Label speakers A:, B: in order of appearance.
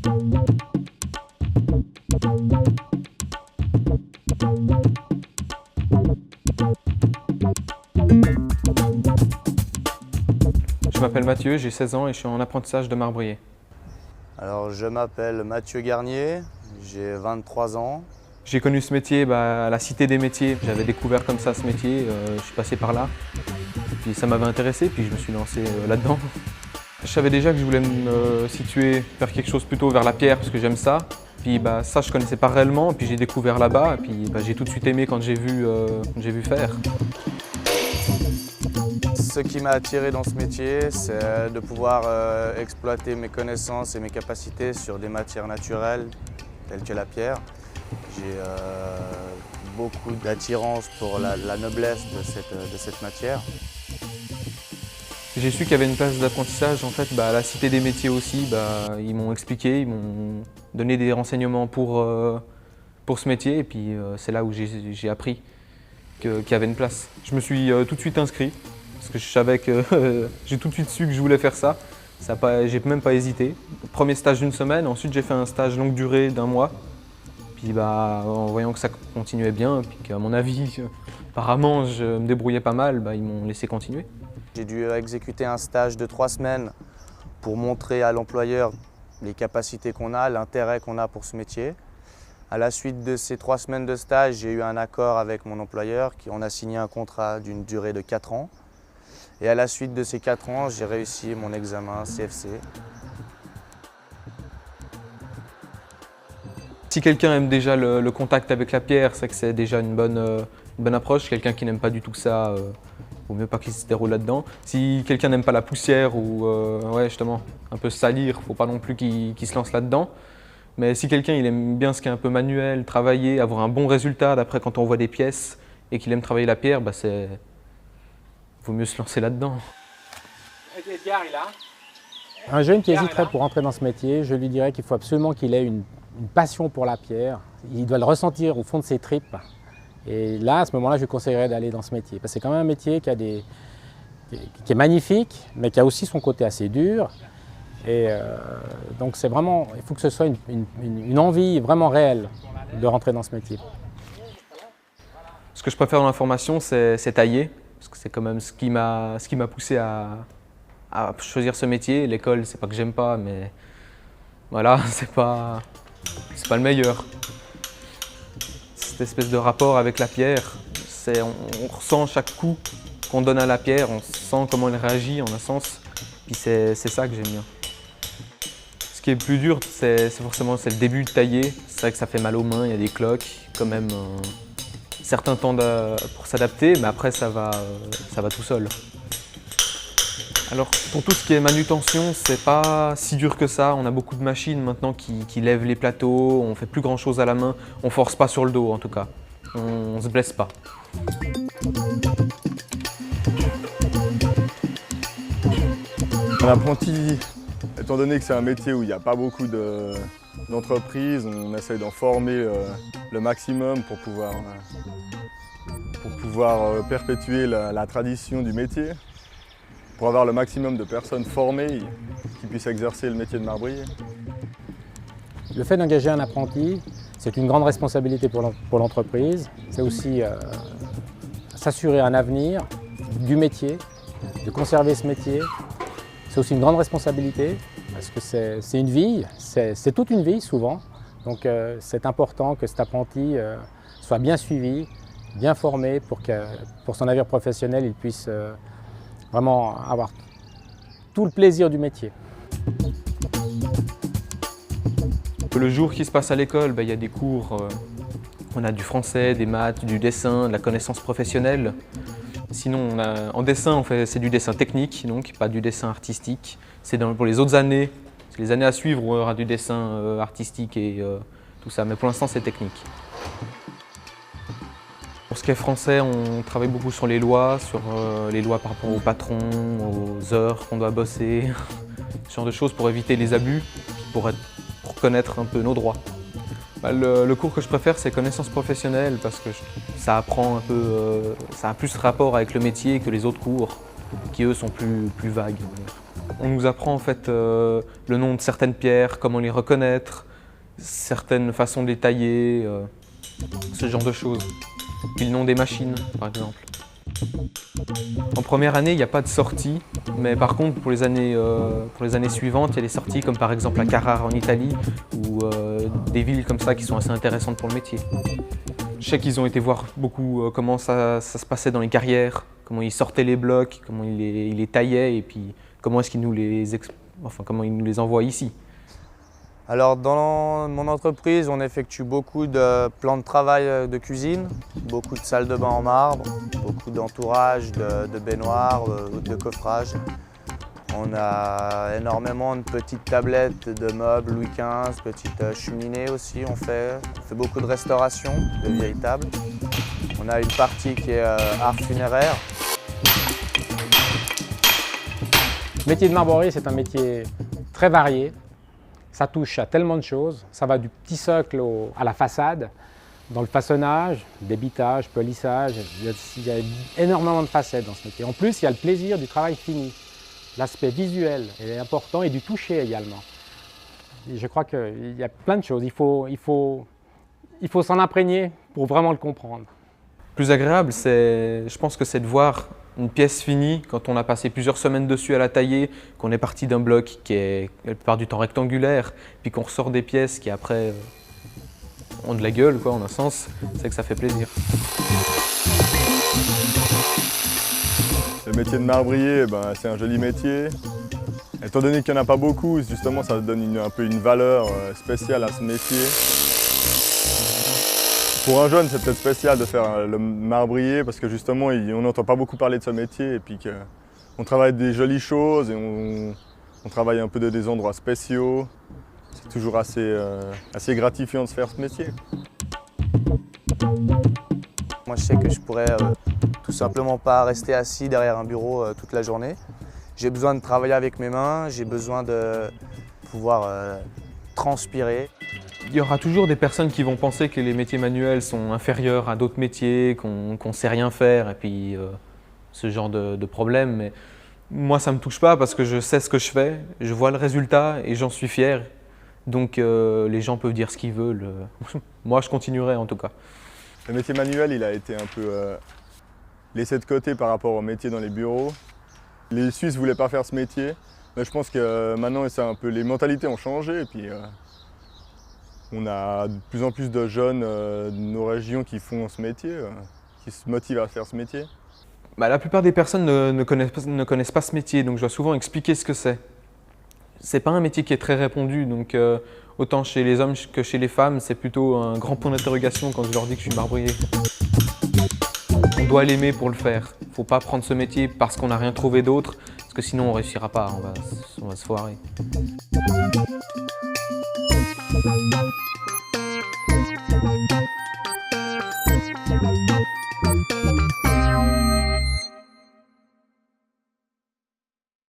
A: Je m'appelle Mathieu, j'ai 16 ans et je suis en apprentissage de marbrier.
B: Alors, je m'appelle Mathieu Garnier, j'ai 23 ans.
A: J'ai connu ce métier à la Cité des métiers. J'avais découvert comme ça ce métier, je suis passé par là. Puis ça m'avait intéressé, puis je me suis lancé là-dedans. Je savais déjà que je voulais me situer, faire quelque chose plutôt vers la pierre parce que j'aime ça. Puis ça, je ne connaissais pas réellement, puis j'ai découvert là-bas, et puis j'ai tout de suite aimé quand j'ai vu faire.
B: Ce qui m'a attiré dans ce métier, c'est de pouvoir exploiter mes connaissances et mes capacités sur des matières naturelles telles que la pierre. J'ai beaucoup d'attirance pour la noblesse de cette matière.
A: J'ai su qu'il y avait une place d'apprentissage en fait, à la Cité des métiers aussi. Ils m'ont expliqué, ils m'ont donné des renseignements pour ce métier, et puis c'est là où j'ai appris qu'il y avait une place. Je me suis tout de suite inscrit. Parce que je savais que j'ai tout de suite su que je voulais faire ça. J'ai même pas hésité. Premier stage d'une semaine, ensuite j'ai fait un stage longue durée d'1 mois. Puis en voyant que ça continuait bien, puis qu'à mon avis, apparemment je me débrouillais pas mal, ils m'ont laissé continuer.
B: J'ai dû exécuter un stage de 3 semaines pour montrer à l'employeur les capacités qu'on a, l'intérêt qu'on a pour ce métier. À la suite de ces 3 semaines de stage, j'ai eu un accord avec mon employeur, on a signé un contrat d'une durée de 4 ans. Et à la suite de ces 4 ans, j'ai réussi mon examen CFC.
A: Si quelqu'un aime déjà le contact avec la pierre, c'est que c'est déjà une bonne approche. Quelqu'un qui n'aime pas du tout que ça, vaut mieux pas qu'il se déroule là-dedans. Si quelqu'un n'aime pas la poussière ou justement un peu salir, faut pas non plus qu'il se lance là-dedans. Mais si quelqu'un il aime bien ce qui est un peu manuel, travailler, avoir un bon résultat d'après quand on voit des pièces et qu'il aime travailler la pierre, vaut mieux se lancer là-dedans.
C: Un jeune qui hésiterait pour entrer dans ce métier, je lui dirais qu'il faut absolument qu'il ait une passion pour la pierre. Il doit le ressentir au fond de ses tripes. Et là, à ce moment-là, je lui conseillerais d'aller dans ce métier. Parce que c'est quand même un métier qui est magnifique, mais qui a aussi son côté assez dur. Et donc c'est vraiment, il faut que ce soit une envie vraiment réelle de rentrer dans ce métier.
A: Ce que je préfère dans la formation, c'est tailler. Parce que c'est quand même ce qui m'a poussé à choisir ce métier. L'école, c'est pas que j'aime pas, mais voilà, c'est pas le meilleur. Cette espèce de rapport avec la pierre, on ressent chaque coup qu'on donne à la pierre, on sent comment elle réagit en un sens. Puis c'est ça que j'aime bien. Ce qui est le plus dur, c'est forcément le début de tailler. C'est vrai que ça fait mal aux mains, il y a des cloques, quand même. Certains temps pour s'adapter, mais après ça va tout seul. Alors pour tout ce qui est manutention, c'est pas si dur que ça. On a beaucoup de machines maintenant qui lèvent les plateaux, on fait plus grand chose à la main, on force pas sur le dos en tout cas. On se blesse pas.
D: Un apprenti, étant donné que c'est un métier où il n'y a pas beaucoup d'entreprises, on essaye d'en former le maximum pour pouvoir perpétuer la tradition du métier, pour avoir le maximum de personnes formées qui puissent exercer le métier de marbrier.
C: Le fait d'engager un apprenti, c'est une grande responsabilité pour l'entreprise. C'est aussi s'assurer un avenir du métier, de conserver ce métier. C'est aussi une grande responsabilité parce que c'est une vie, c'est toute une vie souvent. Donc c'est important que cet apprenti soit bien suivi, bien formé pour son avenir professionnel, il puisse vraiment avoir tout le plaisir du métier.
A: Le jour qui se passe à l'école, il y a des cours, on a du français, des maths, du dessin, de la connaissance professionnelle. Sinon, en dessin, c'est du dessin technique, donc pas du dessin artistique. C'est pour les autres années, c'est les années à suivre où il y aura du dessin artistique et tout ça, mais pour l'instant c'est technique. Pour ce qui est français, on travaille beaucoup sur les lois par rapport au patron, aux heures qu'on doit bosser, ce genre de choses pour éviter les abus, pour connaître un peu nos droits. Le cours que je préfère, c'est connaissances professionnelles parce que ça apprend un peu, ça a plus rapport avec le métier que les autres cours qui eux sont plus vagues. On nous apprend en fait le nom de certaines pierres, comment les reconnaître, certaines façons de les tailler, ce genre de choses. Puis le nom des machines, par exemple. En première année, il n'y a pas de sortie, mais par contre, pour les années suivantes, il y a des sorties comme par exemple à Carrare en Italie ou des villes comme ça qui sont assez intéressantes pour le métier. Je sais qu'ils ont été voir beaucoup comment ça se passait dans les carrières, comment ils sortaient les blocs, comment ils les taillaient et puis comment est-ce qu'ils nous comment ils nous les envoient ici.
B: Alors dans mon entreprise, on effectue beaucoup de plans de travail de cuisine, beaucoup de salles de bain en marbre, beaucoup d'entourage, de baignoires, de coffrage. On a énormément de petites tablettes de meubles Louis XV, petites cheminées aussi on fait beaucoup de restauration de vieilles tables. On a une partie qui est art funéraire.
C: Le métier de marbrier, c'est un métier très varié. Ça touche à tellement de choses. Ça va du petit socle à la façade, dans le façonnage, débitage, polissage. Il y a énormément de facettes dans ce métier. En plus, il y a le plaisir du travail fini. L'aspect visuel est important et du toucher également. Et je crois qu'il y a plein de choses. Il faut s'en imprégner pour vraiment le comprendre.
A: Le plus agréable, je pense que c'est de voir une pièce finie quand on a passé plusieurs semaines dessus à la tailler, qu'on est parti d'un bloc qui est la plupart du temps rectangulaire, puis qu'on ressort des pièces qui après ont de la gueule, quoi, en un sens, c'est que ça fait plaisir.
D: Le métier de marbrier, c'est un joli métier. Étant donné qu'il n'y en a pas beaucoup, justement, ça donne un peu une valeur spéciale à ce métier. Pour un jeune, c'est peut-être spécial de faire le marbrier parce que justement, on n'entend pas beaucoup parler de ce métier et puis qu'on travaille des jolies choses et on travaille un peu de des endroits spéciaux. C'est toujours assez gratifiant de se faire ce métier.
B: Moi, je sais que je pourrais tout simplement pas rester assis derrière un bureau toute la journée. J'ai besoin de travailler avec mes mains, j'ai besoin de pouvoir transpirer.
A: Il y aura toujours des personnes qui vont penser que les métiers manuels sont inférieurs à d'autres métiers, qu'on ne sait rien faire et puis ce genre de problème. Mais moi, ça ne me touche pas parce que je sais ce que je fais, je vois le résultat et j'en suis fier. Donc les gens peuvent dire ce qu'ils veulent. Moi, je continuerai en tout cas.
D: Le métier manuel, il a été un peu laissé de côté par rapport au métier dans les bureaux. Les Suisses ne voulaient pas faire ce métier, mais je pense que maintenant, les mentalités ont changé. Et puis, on a de plus en plus de jeunes de nos régions qui font ce métier, qui se motivent à faire ce métier.
A: La plupart des personnes ne connaissent pas ce métier, donc je dois souvent expliquer ce que c'est. C'est pas un métier qui est très répandu, donc autant chez les hommes que chez les femmes, c'est plutôt un grand point d'interrogation quand je leur dis que je suis marbrier. On doit l'aimer pour le faire. Il ne faut pas prendre ce métier parce qu'on n'a rien trouvé d'autre, parce que sinon on ne réussira pas, on va se foirer.